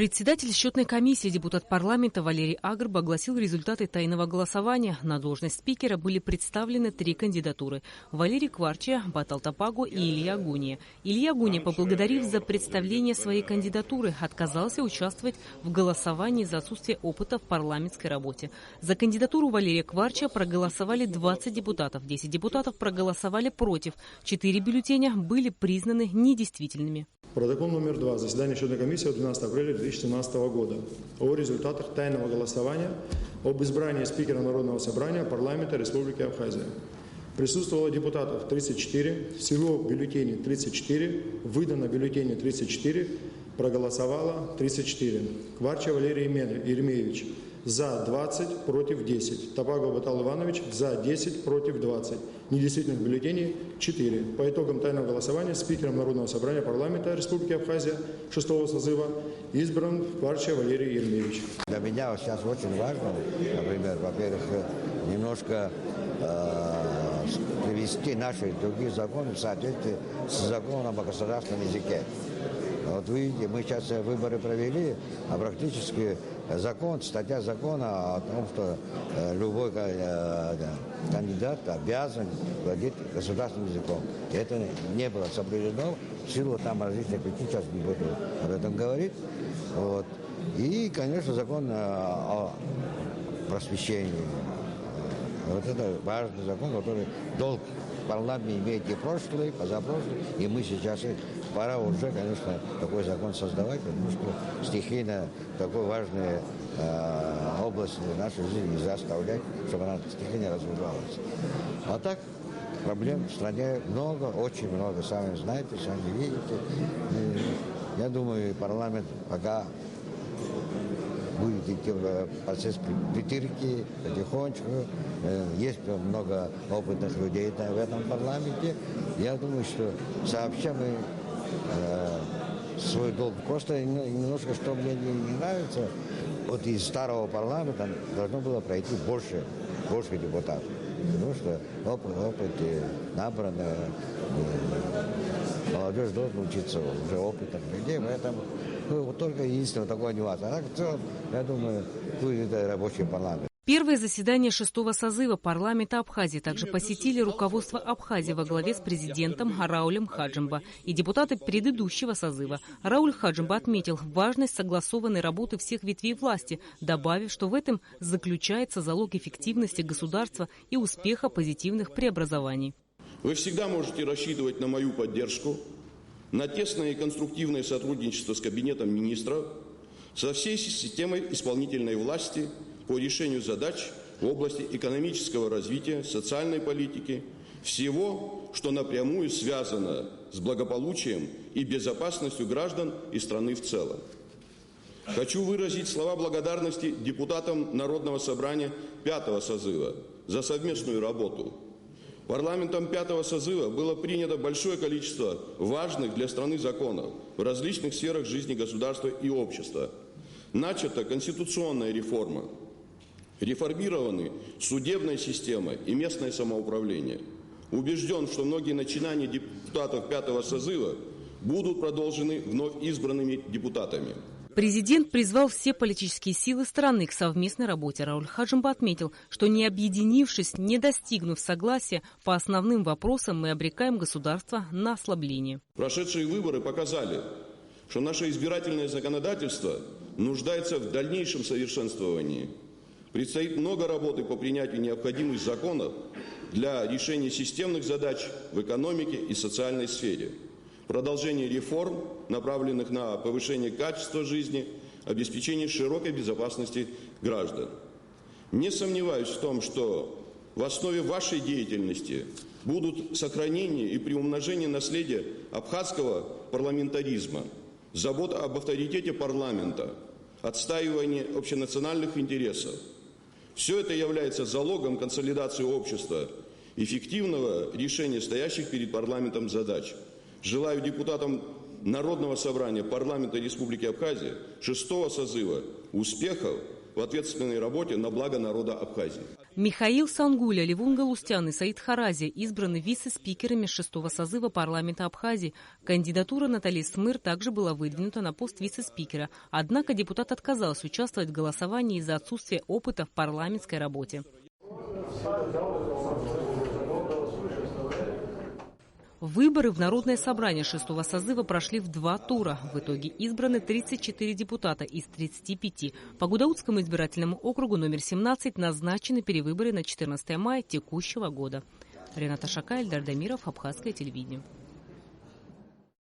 Председатель счетной комиссии, депутат парламента Валерий Агрб огласил результаты тайного голосования. На должность спикера были представлены 3 кандидатуры – Валерий Кварча, Батал Тапаго и Илья Гуния. Илья Гуния, поблагодарив за представление своей кандидатуры, отказался участвовать в голосовании за отсутствие опыта в парламентской работе. За кандидатуру Валерия Кварча проголосовали 20 депутатов, 10 депутатов проголосовали против, 4 бюллетеня были признаны недействительными. Протокол номер 2. Заседание счетной комиссии от 12 апреля 2017 года. О результатах тайного голосования об избрании спикера Народного собрания парламента Республики Абхазия. Присутствовало депутатов 34, всего бюллетеней 34, выдано бюллетеней 34, проголосовало 34. Кварча Валерий Еремеевич за 20, против 10. Тапаго Батал Иванович за 10, против 20. Недействительных бюллетеней 4. По итогам тайного голосования спикером Народного собрания парламента Республики Абхазия 6-го созыва избран Кварча Валерий Еремеевич. Для меня сейчас очень важно, например, во-первых, немножко привести наши другие законы в соответствии с законом о государственном языке. Вот видите, мы сейчас выборы провели, а практически статья закона о том, что любой кандидат обязан владеть государственным языком. И это не было соблюдено в силу там различных причин, сейчас не буду об этом говорить. Вот. И, конечно, закон о просвещении. Вот это важный закон, который долг парламент имеет и прошлый, позапрошлый, и мы сейчас пора уже, конечно, такой закон создавать, потому что стихийно такой важной область нашей жизни нельзя оставлять, чтобы она стихийно развивалась. А так проблем в стране много, очень много, сами знаете, сами видите. И я думаю, парламент пока будет идти процесс притирки потихонечку. Есть много опытных людей в этом парламенте. Я думаю, что сообща мы свой долг. Просто немножко, что мне не нравится, вот из старого парламента должно было пройти больше депутатов. Потому что опыт набран, молодежь должна учиться уже опытных людей, поэтому только единственное такое нюанс. А так в целом, я думаю, будет рабочий парламент. Первое заседание 6-го созыва парламента Абхазии также посетили руководство Абхазии во главе с президентом Раулем Хаджимба и депутаты предыдущего созыва. Рауль Хаджимба отметил важность согласованной работы всех ветвей власти, добавив, что в этом заключается залог эффективности государства и успеха позитивных преобразований. Вы всегда можете рассчитывать на мою поддержку, на тесное и конструктивное сотрудничество с Кабинетом министров, со всей системой исполнительной власти по решению задач в области экономического развития, социальной политики, всего, что напрямую связано с благополучием и безопасностью граждан и страны в целом. Хочу выразить слова благодарности депутатам Народного собрания 5-го созыва за совместную работу. Парламентом 5-го созыва было принято большое количество важных для страны законов в различных сферах жизни государства и общества. Начата конституционная реформа. Реформированы судебная система и местное самоуправление. Убежден, что многие начинания депутатов 5-го созыва будут продолжены вновь избранными депутатами. Президент призвал все политические силы страны к совместной работе. Рауль Хаджимба отметил, что не объединившись, не достигнув согласия по основным вопросам, мы обрекаем государство на ослабление. Прошедшие выборы показали, что наше избирательное законодательство нуждается в дальнейшем совершенствовании. Предстоит много работы по принятию необходимых законов для решения системных задач в экономике и социальной сфере. Продолжение реформ, направленных на повышение качества жизни, обеспечение широкой безопасности граждан. Не сомневаюсь в том, что в основе вашей деятельности будут сохранение и приумножение наследия абхазского парламентаризма, забота об авторитете парламента, отстаивание общенациональных интересов. Все это является залогом консолидации общества, эффективного решения стоящих перед парламентом задач. Желаю депутатам Народного собрания парламента Республики Абхазия 6-го созыва успехов в ответственной работе на благо народа Абхазии. Михаил Сангуля, Левун Галустян и Саид Харази избраны вице-спикерами 6-го созыва парламента Абхазии. Кандидатура Натальи Смыр также была выдвинута на пост вице-спикера. Однако депутат отказался участвовать в голосовании из-за отсутствия опыта в парламентской работе. Выборы в Народное собрание 6-го созыва прошли в 2 тура. В итоге избраны 34 депутата из 35. По Гудаутскому избирательному округу номер 17 назначены перевыборы на 14 мая текущего года. Рената Шака, Эльдар Дамиров, Абхазское телевидение.